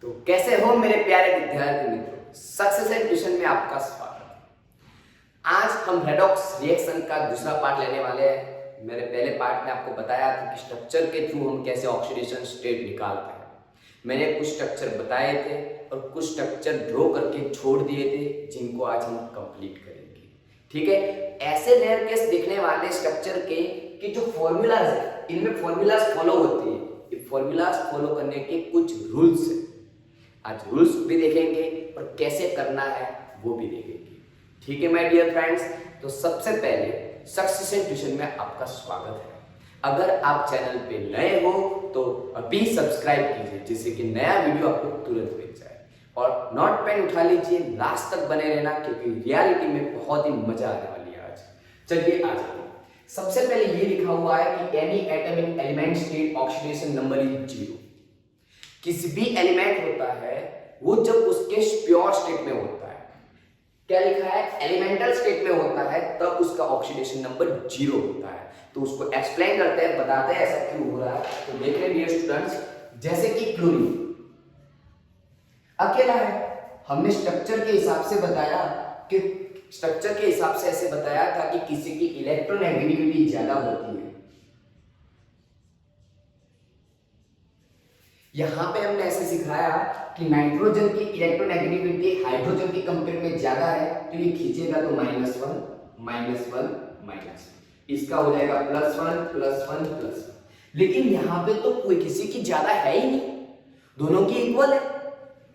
तो कैसे हो मेरे प्यारे विद्यार्थी मित्रों, सक्सेस एजुकेशन में आपका स्वागत है। आज हम रेडॉक्स रिएक्शन का दूसरा पार्ट लेने वाले हैं। मैंने पहले पार्ट में आपको बताया था कि स्ट्रक्चर के थ्रू हम कैसे ऑक्सीडेशन स्टेट निकालते हैं। मैंने कुछ स्ट्रक्चर बताए थे और कुछ स्ट्रक्चर ड्रॉ करके छोड़ दिए थे, जिनको आज हम कंप्लीट करेंगे। ठीक है, ऐसे रेयर केस दिखने वाले स्ट्रक्चर के कि जो फॉर्मूलाज है, इनमें फॉर्मूलाज फॉलो होती है। ये फॉर्मूलाज फॉलो करने के कुछ रूल्स है। आज रूल्स भी देखेंगे और कैसे करना है वो भी देखेंगे। ठीक है माय डियर फ्रेंड्स, तो सबसे पहले सक्सेस ट्यूशन में आपका स्वागत है। अगर आप चैनल पे नए हो तो अभी सब्सक्राइब कीजिए, जिससे कि नया वीडियो आपको तुरंत मिल जाए। और नोट पेन उठा लीजिए, लास्ट तक बने रहना, क्योंकि रियलिटी में बहुत ही मजा आने वाली है आज। चलिए आ जाइए। सबसे पहले ये लिखा हुआ है कि any atomic element state oxidation number is 0। किसी भी एलिमेंट होता है वो जब उसके प्योर स्टेट में होता है, क्या लिखा है, एलिमेंटल स्टेट में होता है, तब उसका ऑक्सीडेशन नंबर 0 होता है। तो उसको एक्सप्लेन करते हैं, बताते हैं ऐसा क्यों हो रहा है। तो देख रहे डियर स्टूडेंट्स, जैसे कि क्लोरीन अकेला है, हमने स्ट्रक्चर के हिसाब से बताया कि स्ट्रक्चर के हिसाब से ऐसे बताया था कि किसी की इलेक्ट्रोनेगेटिविटी ज्यादा होती है। यहां पे हमने ऐसे सिखाया कि नाइट्रोजन की इलेक्ट्रोनेगेटिविटी हाइड्रोजन की कंपेयर में ज्यादा है, तो ये खींचेगा तो -1 -1 इसका हो जाएगा +1 +1 +1। लेकिन यहां पे तो कोई किसी की ज्यादा है ही नहीं, दोनों की इक्वल है,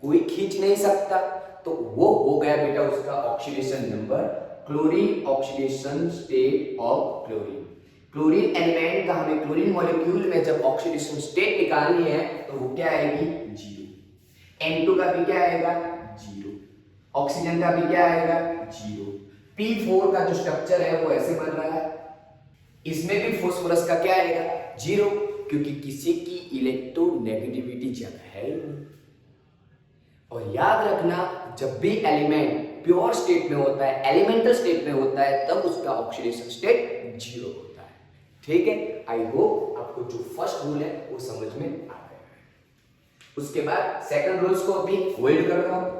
कोई खींच नहीं सकता। तो वो हो गया बेटा उसका oxidation number, chlorine oxidation state of chlorine. Chlorine element का हमें क्लोरीन मॉलिक्यूल में जब ऑक्सीडेशन स्टेट निकालनी है तो वो क्या आएगी, 0। N2 का भी क्या आएगा, 0। ऑक्सीजन का भी क्या आएगा, 0। P4 का जो स्ट्रक्चर है वो ऐसे बन रहा है, इसमें भी फास्फोरस का क्या आएगा, 0, क्योंकि किसी की इलेक्ट्रोनेगेटिविटी ज्यादा है। और याद रखना, जब भी एलिमेंट प्योर स्टेट में होता है, एलिमेंटल स्टेट में होता है, तब उसका ऑक्सीडेशन स्टेट 0 होता है। ठीक है, आई होप आपको जो फर्स्ट रूल है वो समझ में आ गया है। उसके बाद सेकंड रूल्स को अभी होल्ड कर रहा हूं,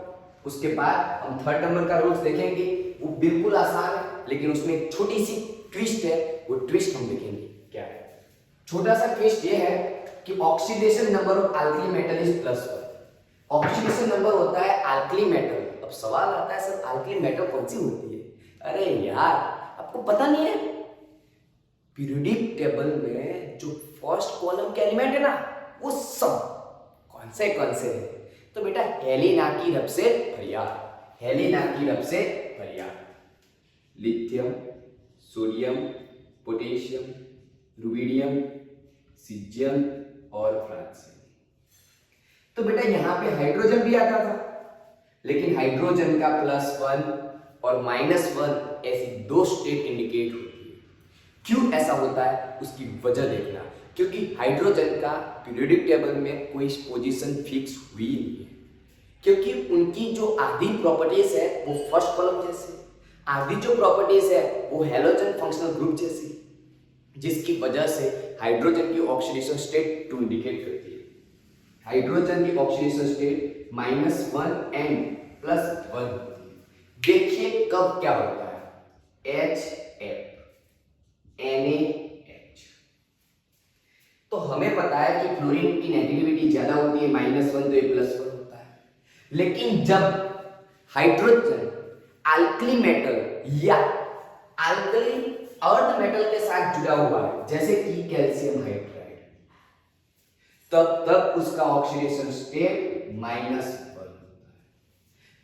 उसके बाद हम थर्ड नंबर का रूल्स देखेंगे। वो बिल्कुल आसान है, लेकिन उसमें एक छोटी सी ट्विस्ट है, वो ट्विस्ट हम देखेंगे क्या है। छोटा सा ट्विस्ट ये है कि oxidation number of alkali metal is +1। Oxidation number होता है अल्कली मेटल। अब सवाल आता है, सर अल्कली मेटल कौन सी होती है? अरे यार, आपको पता नहीं है? पीरियोडिक टेबल में जो फर्स्ट कॉलम के एलिमेंट है ना, वो सब कौन से है? तो बेटा हेलिना की रब से फरियाद, हेलिना की रब से फरियाद। Lithium, sodium, potassium, rubidium, caesium और फ्रांसियम। तो बेटा यहां पे हाइड्रोजन भी आता था, लेकिन हाइड्रोजन का +1 और -1 ऐसी दो स्टेट इंडिकेट होती है। क्यों ऐसा होता है उसकी वजह देखना, क्योंकि हाइड्रोजन का पीरियोडिक टेबल में कोई पोजीशन फिक्स हुई नहीं है, क्योंकि उनकी जो आधी प्रॉपर्टीज है वो फर्स्ट कॉलम जैसी, आधी जो प्रॉपर्टीज है वो हैलोजन फंक्शनल ग्रुप जैसी, जिसकी वजह से हाइड्रोजन की ऑक्सीडेशन स्टेट 2 इंडिकेट करती है। हाइड्रोजन की ऑक्सीडेशन स्टेट -1 एंड +1। देखिए कब क्या होता है, HF NaH। तो हमें पता है कि क्लोरीन की नेगेटिविटी ज्यादा होती है, -1 तो ये +1 होता है। लेकिन जब हाइड्रोजन अल्कली मेटल या अल्कली अर्थ मेटल के साथ जुड़ा हुआ है, जैसे कि कैल्शियम हाइड्राइड, तब उसका ऑक्सीडेशन स्टेट -1 होता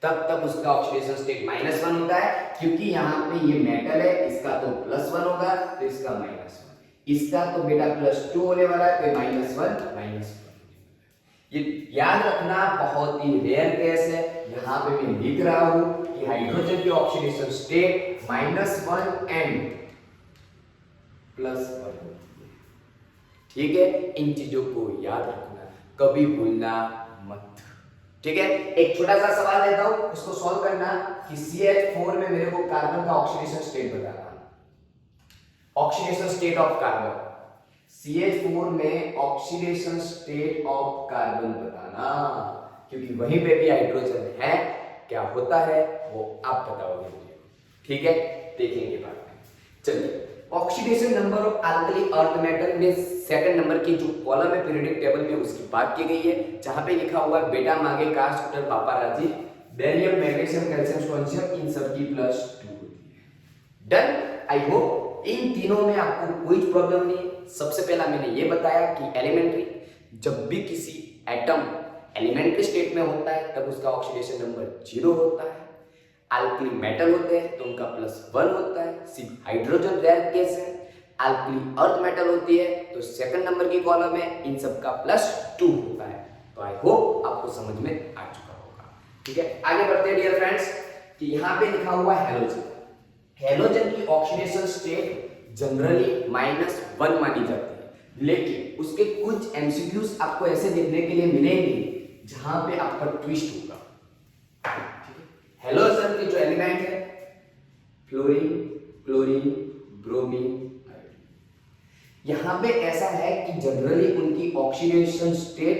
है। तब उसका ऑक्सीडेशन स्टेट -1 होता है, क्योंकि यहां पे ये मेटल है, इसका तो +1 होगा, तो इसका -1, इसका तो बेटा +2 होने वाला है, तो -1 ये याद रखना, बहुत ही रेयर केस है। यहां पे मैं लिख रहा हूं कि हाइड्रोजन की ऑक्सीडेशन स्टेट -1 एंड +1। ठीक है, इन चीजों को याद रखना, कभी भूलना मत। ठीक है, एक छोटा सा सवाल देता हूं, उसको सॉल्व करना कि CH4 में मेरे को कार्बन का ऑक्सीडेशन स्टेट बताना। Oxidation state of carbon, CH4 में ऑक्सीडेशन स्टेट ऑफ कार्बन बताना। क्योंकि वहीं पे भी हाइड्रोजन है, क्या होता है वो आप बताओगे मुझे, ठीक है, देखेंगे बाद में। चलिए, oxidation number of alkali earth metal में सेकंड नंबर की जो कॉलम है पीरियोडिक टेबल में उसकी बात की गई है, जहां पे लिखा हुआ है बेटा मांगे कार स्कूटर पापा राजी, बेरियम मैग्नीशियम कैल्शियम स्ट्रोंशियम इन सब की +2 होती है। डन। आई होप इन तीनों में आपको कोई प्रॉब्लम नहीं है। सबसे पहला मैंने ये बताया कि एलिमेंट्री, जब भी किसी एटम एलिमेंट्री स्टेट में होता है तब उसका ऑक्सीडेशन नंबर 0 होता है। अल्कली मेटल होते हैं तो उनका +1 होता है, सिर्फ हाइड्रोजन रेयर केस है। अल्कली अर्थ मेटल होती है तो सेकंड नंबर की कॉलम है, इन सब का +2 होता है। तो आई होप आपको समझ में आ चुका होगा, ठीक है। आगे बढ़ते हैं डियर फ्रेंड्स कि यहाँ पे लिखा हुआ है हैलोजन। हैलोजन की ऑक्सीडेशन स्टेट जनरली -1 मानी जाती है, लेकिन उसके कुछ एमसीक्यूज आपको ऐसे देखने के लिए मिलेंगे जहां पे आपका ट्विस्ट होगा, ठीक है। हैलोजन के जो एलिमेंट है फ्लोरीन, क्लोरीन, ब्रोमीन, आयोडीन, यहां पे ऐसा है कि जनरली उनकी ऑक्सीडेशन स्टेट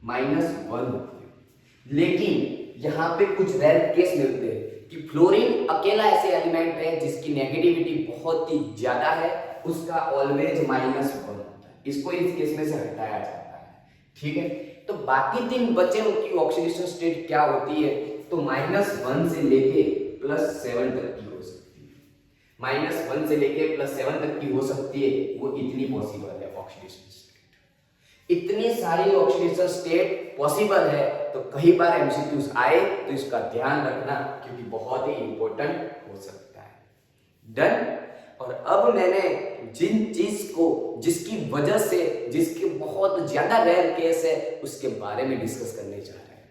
-1 होती है, लेकिन यहां पे कुछ रेयर केस मिलते हैं कि फ्लोरीन अकेला ऐसे एलिमेंट है जिसकी नेगेटिविटी बहुत ही ज्यादा है, उसका ऑलवेज -1 होता है, इसको इस केस में से हटाया जाता है, ठीक है। तो बाकी 3 बचे उनकी ऑक्सीडेशन स्टेट क्या होती है, तो -1 से लेके +7 तक की हो सकती है। -1 से लेके +7 तक की हो सकती है, वो इतनी पॉसिबल है ऑक्सीडेशन स्टेट। इतनी सारी ऑक्सीडेशन स्टेट पॉसिबल है, तो कई बार एमसीक्यूज आए तो इसका ध्यान रखना क्योंकि बहुत ही इंपॉर्टेंट हो सकता है। डन। और अब मैंने जिन चीज को जिसकी वजह से जिसके बहुत ज्यादा रेयर केस है उसके बारे में डिस्कस करने जा रहे हैं,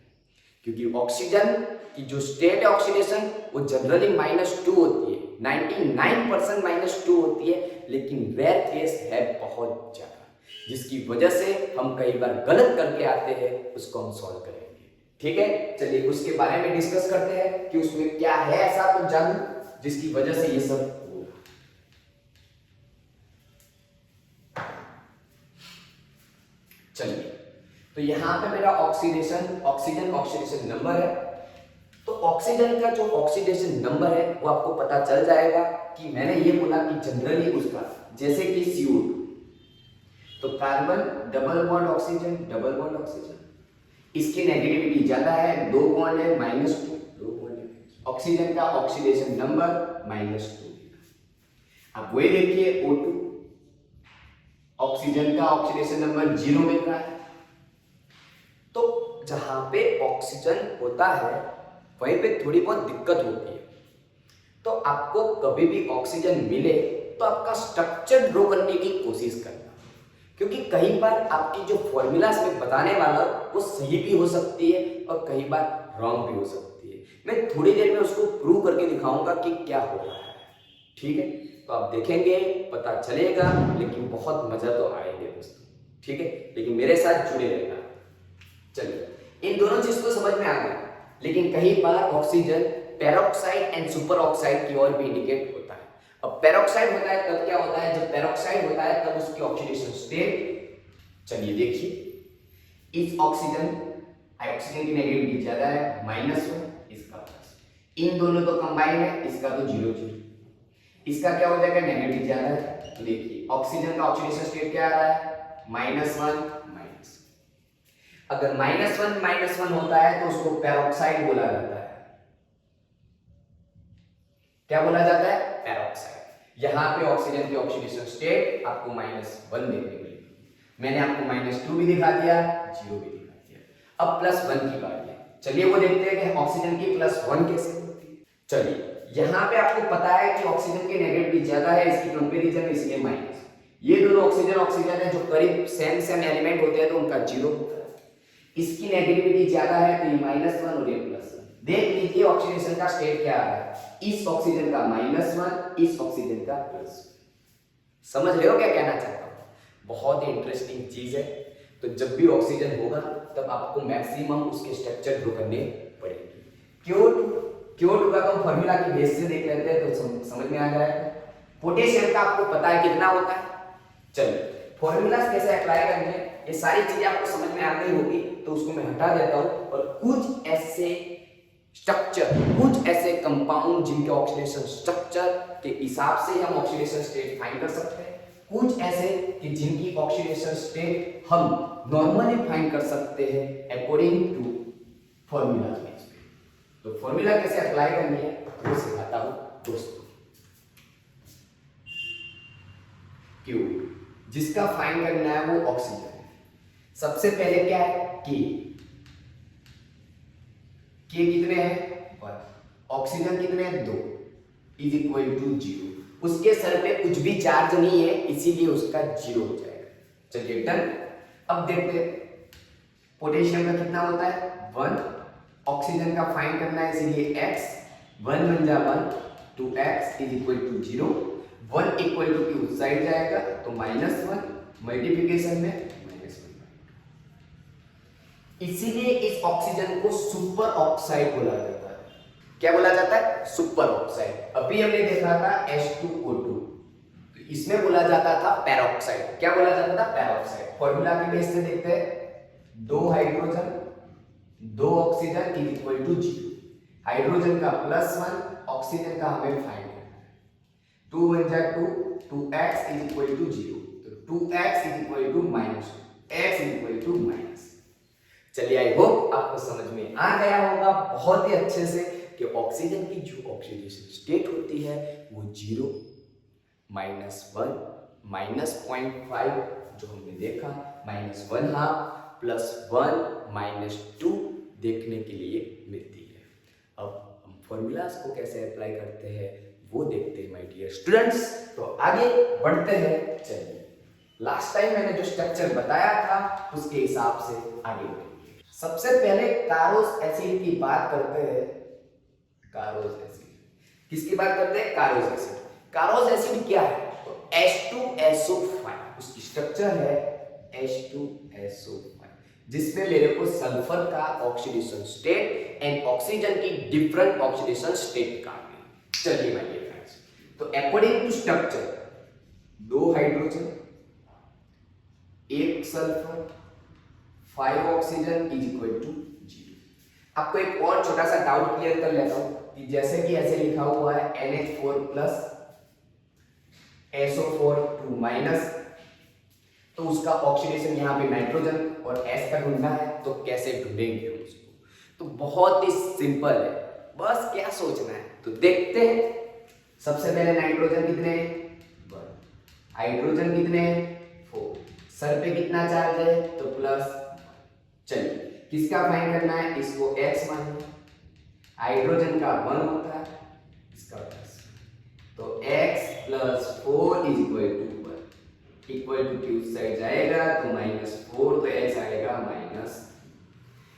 क्योंकि ऑक्सीजन की जो स्टेट है ऑक्सीडेशन वो जनरली -2 होती है, 99% -2 होती है, लेकिन रेयर केस है बहुत ज्यादा, जिसकी वजह से हम कई बार गलत करके आते हैं, उसको हम सॉल्व करेंगे, ठीक है। चलिए उसके बारे में डिस्कस करते हैं कि उसमें क्या है ऐसा कुछ जादू जिसकी वजह से ये सब। चलिए, तो यहां पे मेरा ऑक्सीजन ऑक्सीडेशन नंबर है, तो ऑक्सीजन का जो ऑक्सीडेशन नंबर है वो आपको पता चल जाएगा कि मैंने ये बोला कि जनरली उसका, जैसे कि CO2 तो कार्बन डबल बॉन्ड ऑक्सीजन, इसकी नेगेटिविटी ज्यादा है, 2 बॉन्ड है -2, 2 बॉन्ड है, ऑक्सीजन का ऑक्सीडेशन नंबर -2। अब वही देखिए O2, ऑक्सीजन का ऑक्सीडेशन नंबर 0 मिल रहा है। तो जहां पे ऑक्सीजन होता है वहीं पे थोड़ी बहुत दिक्कत होती है, तो आपको कभी भी ऑक्सीजन मिले तो आपका स्ट्रक्चर ड्रॉ करने की कोशिश करना, क्योंकि कई बार आपकी जो फॉर्मूलास में बताने वाला वो सही भी हो सकती है और कई बार रॉन्ग भी हो सकती है। मैं थोड़ी देर में उसको प्रूव करके दिखाऊंगा कि क्या हो रहा है, ठीक है। तो आप देखेंगे पता चलेगा, लेकिन बहुत मजा तो आएगा दोस्तों, ठीक है, लेकिन मेरे साथ जुड़े रहना। चलिए इन दोनों चीज को समझ में आ गया, लेकिन कई बार oxygen peroxide and super oxide की ओर भी इंडिकेट होता है। अब पेरोक्साइड होता है तब क्या होता है, जब पेरोक्साइड होता है तब उसकी ऑक्सीडेशन स्टेट, चलिए देखिए, इस ऑक्सीजन की नेगेटिविटी ज्यादा है -1, इसका प्लस, इन दोनों तो कंबाइन है, इसका तो 0 0, इसका क्या हो जाएगा, नेगेटिव ज्यादा है। तो देखिए ऑक्सीजन का ऑक्सीडेशन स्टेट क्या आ रहा है, -1 अगर -1 होता है तो उसको पेरोक्साइड बोला जाता है। क्या बोला जाता है, पेरोक्साइड। यहां पे ऑक्सीजन की ऑक्सीडेशन स्टेट आपको -1 देखने को मिलेगी। मैंने आपको -2 भी दिखा दिया, 0 भी दिखा दिया। अब +1 की बात है, चलिए वो देखते हैं कि ऑक्सीजन की +1 कैसे होती है। चलिए यहां पे आपको पता है कि ऑक्सीजन की नेगेटिविटी ज्यादा है, इसकी कंपैरिजन में इसलिए माइनस। ये दोनों ऑक्सीजन है जो करीब सेम एलिमेंट होते हैं तो उनका 0 होता है। इसकी नेगेटिविटी ज्यादा है तो ये -1 और ये +1। देख लीजिए ऑक्सीडेशन का स्टेट क्या आ रहा है, इस ऑक्सीजन का -1, इस ऑक्सीजन का +1। समझ रहे हो क्या कहना चाहता हूं, बहुत ही इंटरेस्टिंग चीज है। तो जब भी ऑक्सीजन होगा तब आपको मैक्सिमम उसके स्ट्रक्चर ड्रॉ करने पड़ेंगे। CO2 का हम फॉर्मूला की बेस से देख लेते हैं तो समझ में आ जाएगा। पोटेशियम का आपको पता है कितना होता है, चलिए फॉर्मूलाज कैसे अप्लाई करने हैं, ये सारी चीजें आपको समझ में आ गई होगी, तो उसको मैं हटा देता हूं और कुछ ऐसे स्ट्रक्चर, कुछ ऐसे कंपाउंड जिनके ऑक्सीडेशन स्ट्रक्चर के हिसाब से हम ऑक्सीडेशन स्टेट फाइंड कर सकते हैं, कुछ ऐसे कि जिनकी ऑक्सीडेशन स्टेट हम नॉर्मली फाइंड कर सकते हैं अकॉर्डिंग टू फॉर्मूला बेस पे। तो फॉर्मूला कैसे अप्लाई करनी है वो सिखाता हूं दोस्तों। क्यू जिसका फाइंड करना है वो ऑक्सीजन है। सबसे पहले क्या है के कितने हैं 1, ऑक्सीजन कितने हैं 2 इज इक्वल टू 0। उसके सर पे कुछ भी चार्ज नहीं है इसीलिए उसका 0 हो जाएगा। चलिए डन। अब देखते हैं पोटेशियम का कितना होता है 1, ऑक्सीजन का फाइंड करना है इसीलिए x 1 बन जा 1 2x is equal to 0। 1 equal to की उस साइड जाएगा तो -1 मल्टीप्लिकेशन में -1। इसीलिए इस ऑक्सीजन को सुपर ऑक्साइड बोला जाता है। क्या बोला जाता है सुपर ऑक्साइड। अभी हमने देखा था H2O2, तो इसमें बोला जाता था पेरोक्साइड। क्या बोला जाता था पेरोक्साइड। फॉर्मूला के बेस से देखते हैं 2 hydrogen 2 oxygen is equal to 0। Hydrogen का +1 ऑक्सीजन का हमें फाइंड करना है। 2 बन जाए 2 2x इज इक्वल टू 0। तो 2x is equal to -2 x is equal to -। चलिए आई होप आपको समझ में आ गया होगा बहुत ही अच्छे से कि ऑक्सीजन की जो ऑक्सीडेशन स्टेट होती है वो 0 -1 -0.5 जो हमने देखा -1/2 +1 -2 देखने के लिए मिलती है। अब हम फॉर्मूलाज को कैसे अप्लाई करते हैं वो देखते हैं माय डियर स्टूडेंट्स। तो आगे बढ़ते हैं। चलिए लास्ट टाइम मैंने जो स्ट्रक्चर बताया था उसके हिसाब से आगे बढ़ेंगे। सबसे पहले कारोस एसिड की बात करते हैं। कारोस एसिड किसकी बात करते हैं कारोस एसिड। कारोस एसिड क्या है तो H2SO5 उसकी स्ट्रक्चर है H2SO5 जिसमें मेरे को सल्फर का ऑक्सीडेशन स्टेट एंड ऑक्सीजन की डिफरेंट ऑक्सीडेशन स्टेट का। चलिए माय डियर फ्रेंड्स, तो according to structure 2 hydrogen 1 sulphur 5 oxygen is equal to 0। आपको एक और छोटा सा डाउट क्लियर कर लेता हूं कि जैसे कि ऐसे लिखा हुआ है NH4 प्लस SO4 2 तो उसका ऑक्सीडेशन यहाँ पे नाइट्रोजन और S का ढूंढना है तो कैसे ढूंढेंगे उसको। तो बहुत ही सिंपल है, बस क्या सोचना है तो देखते हैं। सबसे पहले नाइट्रोजन कितने 1, हाइड्रोजन कितने 4, सर पे कितना चार्ज है तो +। चलिए किसका फाइंड करना है इसको x मानिए। हाइड्रोजन का 1 होता है इसका प्लस, तो x + 4 is equal to 1 equal to की उस साइड जाएगा तो -4 तो x आएगा माइनस।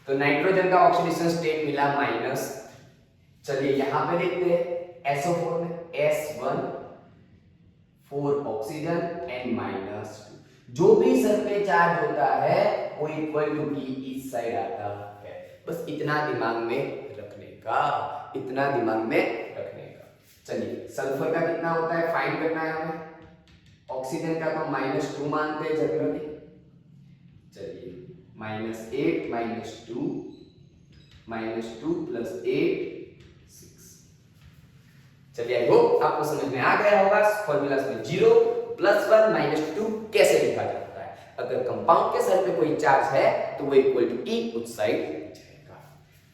तो नाइट्रोजन का ऑक्सीडेशन स्टेट मिला माइनस। चलिए यहां पे देखते हैं SO4 में S1 4 ऑक्सीजन एंड -2। जो भी सर पे चार्ज होता है वो इक्वल टू की इस साइड आता है। बस इतना दिमाग में रखने का, इतना दिमाग में रखने का। चलिए सल्फर का कितना होता है फाइंड करना है हमें। ऑक्सीजन का तो -2 मानते हैं जनरली। चलिए -8 -2 + 8 6। चलिए आई होप आपको समझ में आ गया होगा फॉर्मूलास में 0 +1 -2 कैसे लिखा जाता है। अगर कंपाउंड के सर पे कोई चार्ज है तो वो इक्वल टू की उस साइड जाएगा।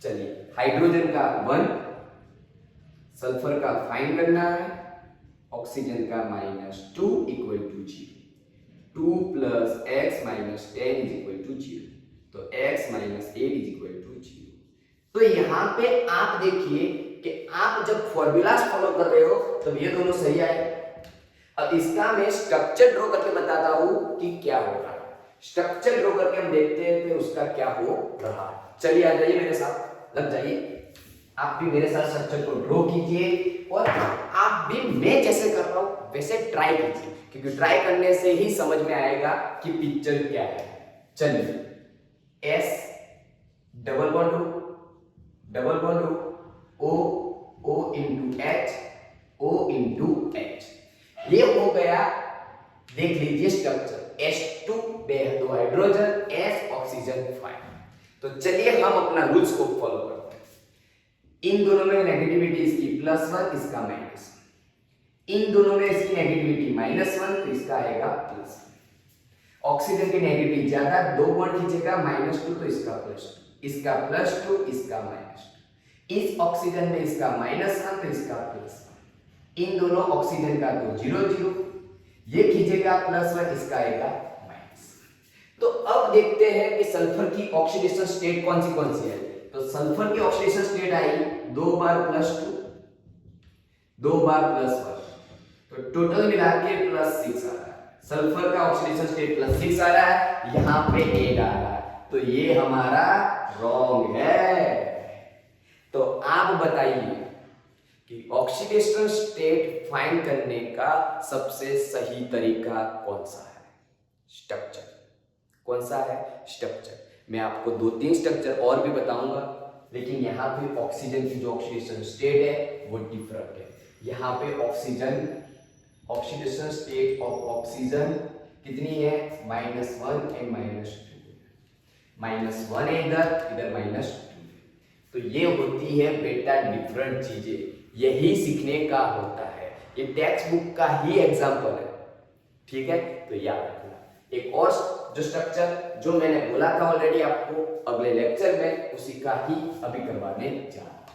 चलिए हाइड्रोजन का 1, सल्फर का फाइंड करना है, ऑक्सीजन का -2 equal to 0। 2 + x - 10 is equal to 0, तो x - 8 इज इक्वल टू 0। तो यहाँ पे आप देखिए कि आप जब फॉर्मूलाज फॉलो कर रहे हो तो ये दोनों सही आए। अब इसका मैं स्ट्रक्चर ड्रॉ करके बताता हूं कि क्या हो रहा है। स्ट्रक्चर ड्रॉ करके हम देखते हैं कि उसका क्या हो रहा है। चलिए आ जाइए मेरे साथ, लग जाइए। आप भी मेरे साथ स्ट्रक्चर को ड्रॉ कीजिए और आप भी मैं जैसे कर रहा हूं वैसे ट्राई कीजिए, क्योंकि ट्राई करने से ही समझ में आएगा कि पिक्चर क्या है। चलिए S double bond O into H O into H, ये हो गया। देख लीजिए स्ट्रक्चर रूल्स को फॉलो करते हैं। इन दोनों में नेगेटिविटी इसकी +1, इसका -1। इन दोनों में इसकी नेगेटिविटी -1, तो इसका आएगा +1। ऑक्सीजन की नेगेटिविटी ज्यादा, 2 बॉन्ड खींचेगा -2, तो इसका +2, इसका +2, इसका -2। इस ऑक्सीजन में इसका -1, तो इसका +1। इन दोनों ऑक्सीजन का तो 0 0, ये खींचेगा +1, इसका आएगा माइनस। तो अब देखते हैं कि सल्फर की ऑक्सीडेशन स्टेट कौन सी है। तो सल्फर की ऑक्सीडेशन स्टेट आई 2 बार +2, 2 बार +1, तो टोटल मिला के +6 आ रहा है। सल्फर का ऑक्सीडेशन स्टेट +6 आ रहा है, यहां पे 8 आ रहा है, तो ये हमारा रॉन्ग है। तो आप बताइए कि ऑक्सीडेशन स्टेट फाइंड करने का सबसे सही तरीका कौन सा है? स्ट्रक्चर। कौन सा है? स्ट्रक्चर। मैं आपको 2-3 स्ट्रक्चर और भी बताऊंगा, लेकिन यहाँ पे ऑक्सीजन की जो ऑक्सीडेशन स्टेट है वो डिफरेंट है। यहाँ पे ऑक्सीडेशन स्टेट ऑफ ऑक्सीजन कितनी है? -1 एंड -2। -1 है इधर -2। तो ये होती है बेटा डिफरेंट चीजें, यही सीखने का होता है। ये टेक्स्ट बुक का ही एग्जाम्पल है, ठीक है? तो याद रखना। एक और जो स्ट्रक्चर जो मैंने बोला था ऑलरेडी आपको अगले लेक्चर में, उसी का ही अभी करवाने जा रहा हूं।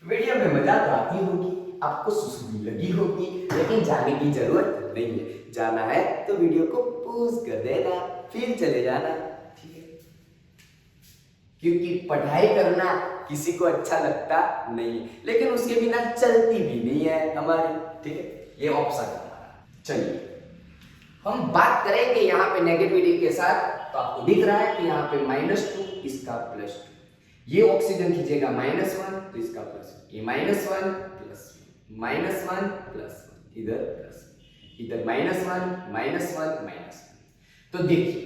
वीडियो में मजा तो आती होगी, आपको सुसु भी लगी होगी, लेकिन जाने की जरूरत नहीं है। जाना है तो वीडियो को पॉज कर देना, फिर चले जाना, ठीक है? क्योंकि पढ़ाई करना किसी को अच्छा लगता नहीं है, लेकिन उसके बिना चलती भी नहीं है हमारी, ठीक है? ये ऑप्शन है हमारा। चलिए हम बात करेंगे यहाँ पे नेगेटिविटी के साथ। तो आपको दिख रहा है कि यहाँ पे -2, इसका +2। ये ऑक्सीजन खींचेगा -1, तो इसका +1, ये -1 +1, इधर इधर -1। तो देखिए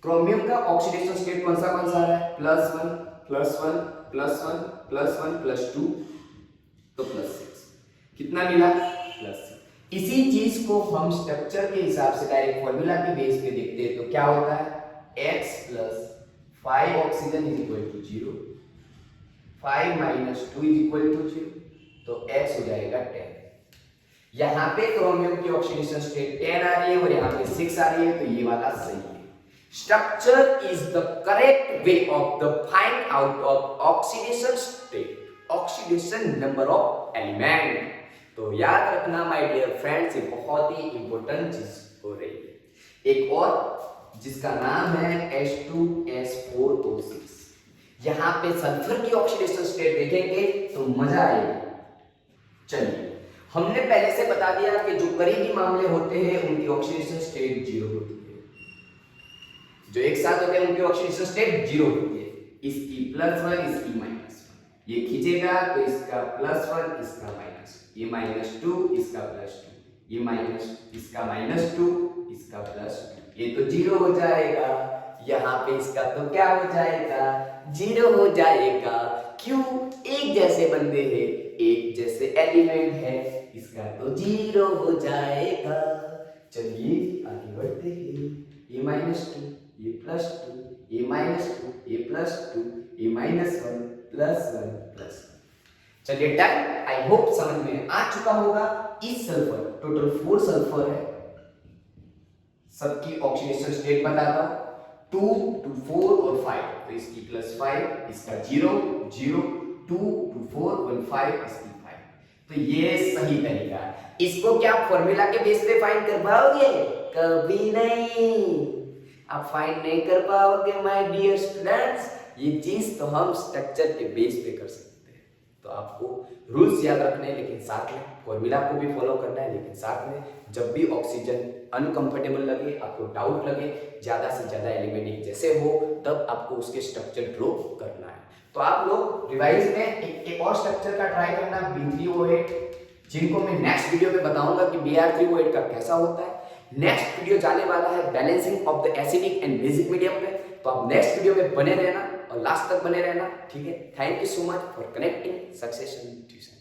क्रोमियम का ऑक्सीडेशन स्टेट कौन सा आ रहा है? +1 +2, तो +6। कितना मिला? +6। इसी चीज को हम स्ट्रक्चर के हिसाब से डायरेक्ट फॉर्मूला के बेस पे देखते हैं, तो क्या होता है? x + 5 ऑक्सीजन = 0, 5 - 2 = 0, तो x हो जाएगा 10। यहाँ पे क्रोमियम की ऑक्सीडेशन स्टेट 10 आ रही है और यहाँ पे 6 आ रही है, तो ये वाला सही है। Structure is the correct way of the find out of oxidation state, oxidation number of element. तो याद रखना माय डियर फ्रेंड्स, ये बहुत ही इंपॉर्टेंट चीज हो रही है। एक और जिसका नाम है H2S4O6। यहाँ पे सल्फर की ऑक्सीडेशन स्टेट देखेंगे तो मजा आएगा। चलिए हमने पहले से बता दिया कि जो करीबी मामले होते हैं उनकी ऑक्सीडेशन स्टेट 0 होती है, जो एक साथ होते हैं उनकी ऑक्सीडेशन स्टेट 0 होती है। इसकी +1, इसकी -1। ये खींचेगा तो इसका +1, इसका -1, ये -2, इसका +2, ये इसका -2, इसका +2, ये तो 0 हो जाएगा। यहाँ पे इसका तो क्या हो जाएगा? 0 हो जाएगा। क्यों? एक जैसे बंदे हैं, एक जैसे एलिमेंट है, इसका तो 0 हो जाएगा। चलिए आगे बढ़ते हैं। ये -2, ये +2, ये -2, ये +2, ये -1, +1। चलिए डन। आई होप समझ में आ चुका होगा। इस सल्फर, टोटल 4 सल्फर है, सबकी ऑक्सीडेशन स्टेट बताता हूं, 2 to 4 और 5, तो इसकी +5, इसका 0 0, 2 to 4 1 5, इसकी 5। तो ये सही तरीका है। इसको क्या आप फॉर्मूला के बेस पे फाइंड कर पाओगे? कभी नहीं, आप फाइंड नहीं कर पाओगे माय डियर स्टूडेंट्स। ये चीज तो हम स्ट्रक्चर के बेस पे कर सकते हैं। तो आपको रूल्स याद रखने, लेकिन साथ में फॉर्मूला को भी फॉलो करना है, लेकिन साथ में जब भी ऑक्सीजन अनकंफर्टेबल लगे, आपको डाउट लगे, ज्यादा से ज्यादा एलिमेंट एक जैसे हो, तब आपको उसके स्ट्रक्चर ड्रॉ करना है। तो आप लोग रिवाइज में एक और स्ट्रक्चर का ट्राई करना, B3O8, जिनको मैं नेक्स्ट वीडियो में बताऊंगा कि Br3O8 का कैसा होता है। नेक्स्ट वीडियो जाने वाला है balancing of the acidic and basic medium पे, तो आप नेक्स्ट वीडियो में बने रहना और लास्ट तक बने रहना, ठीक है? Thank you so much for connecting succession tuition.